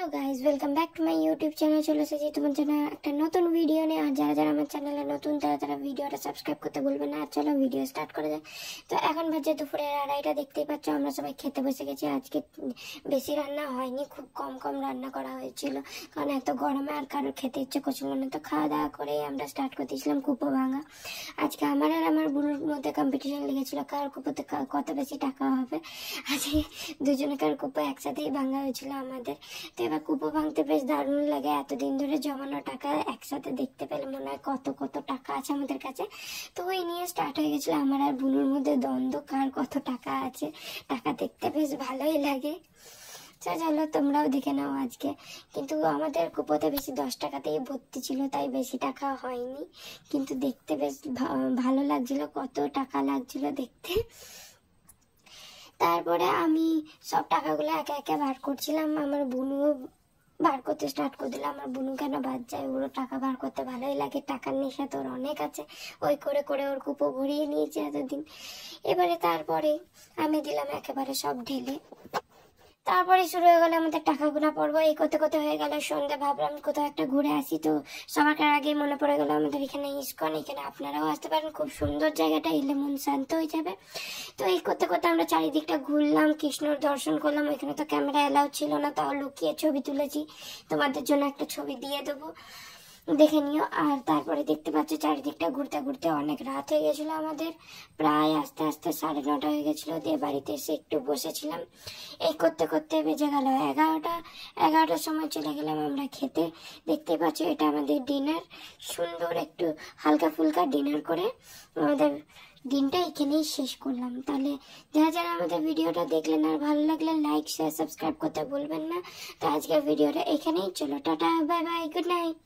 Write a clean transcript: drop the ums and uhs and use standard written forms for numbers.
Hello guys, welcome back to my YouTube channel. চলে এসেছি তোমার জন্য একটা নতুন ভিডিও নিয়ে। আর যারা যারা আমার চ্যানেলে নতুন তারা ভিডিওটা সাবস্ক্রাইব করতে বলবে না। আর চলো ভিডিও স্টার্ট করে যায়। তো এখন বাজে দুপুরের 2:30টা। দেখতেই পাচ্ছ আমরা সবাই খেতে বসে গেছি। আজকে বেশি রান্না হয়নি, খুব কম কম রান্না করা হয়েছিল, কারণ এত গরমে আর কারোর খেতে ইচ্ছে করছিল না। তো খাওয়া দাওয়া করেই আমরা স্টার্ট করতেছিলাম কুপো ভাঙা। আজকে আমার আর আমার বোনের মধ্যে কম্পিটিশন লেগেছিল কার কুপোতে কত বেশি টাকা হবে। আজকে দুজনকার কুপো একসাথেই ভাঙা হয়েছিল আমাদের। তো এবার কুপো ভাঙতে বেশ দারুণ লাগে। এতদিন ধরে জমানো টাকা একসাথে দেখতে পেলে মনে হয় কত কত টাকা আছে আমাদের কাছে। তো ওই নিয়ে স্টার্ট হয়ে গেছিলো আমার আর বুনুর মধ্যে দ্বন্দ্ব, কার কত টাকা আছে। টাকা দেখতে বেশ ভালোই লাগে। চলো তোমরাও দেখে নাও আজকে। কিন্তু আমাদের কুপোতে বেশি 10 টাকাতেই ভর্তি ছিল, তাই বেশি টাকা হয়নি, কিন্তু দেখতে বেশ ভালো লাগছিল, কত টাকা লাগছিল দেখতে। তারপরে আমি সব টাকাগুলো একে একে বার করছিলাম। আমার বুনুও বার করতে স্টার্ট করে দিল। আমার বুনু কেন বাদ যায়, ওরও টাকা বার করতে ভালোই লাগে, টাকার নেশা তোর অনেক আছে। ওই করে করে ওর কুপো ভরিয়ে নিয়েছে এতদিন। এবারে তারপরে আমি দিলাম একেবারে সব ঢেলে। তারপরে শুরু হয়ে গেল আমাদের টাকা গোনা পর্ব। এই করতে করতে হয়ে গেল সন্ধ্যা। ভাবলাম কোথাও একটা ঘুরে আসি। তো সবার আগে মনে পড়ে গেল আমাদের এখানে ইস্কন, এখানে আপনারাও আসতে পারেন, খুব সুন্দর জায়গাটা, এলে মন শান্ত হয়ে যাবে। তো এই করতে করতে আমরা চারিদিকটা ঘুরলাম, কৃষ্ণর দর্শন করলাম। ওইখানে তো ক্যামেরা এলাও ছিল না, তাও লুকিয়ে ছবি তুলেছি, তোমাদের জন্য একটা ছবি দিয়ে দেবো, দেখে নিও। আর তারপরে দেখতে পাচ্ছ চারিদিকটা ঘুরতে ঘুরতে অনেক রাত হয়ে গেছিলো আমাদের, প্রায় আস্তে আস্তে 9:30 হয়ে গেছিলো। দিয়ে বাড়িতে এসে একটু বসেছিলাম। এই করতে করতে বেজে গেল 11টা। 11টার সময় চলে গেলাম আমরা খেতে। দেখতে পাচ্ছ এটা আমাদের ডিনার, সুন্দর একটু হালকা ফুলকা ডিনার করে আমাদের দিনটা এখানেই শেষ করলাম। তাহলে যারা যারা আমাদের ভিডিওটা দেখলেন আর ভালো লাগলে লাইক শেয়ার সাবস্ক্রাইব করতে ভুলবেন না। তো আজকের ভিডিওটা এখানেই, চলো tata, bye bye, good night.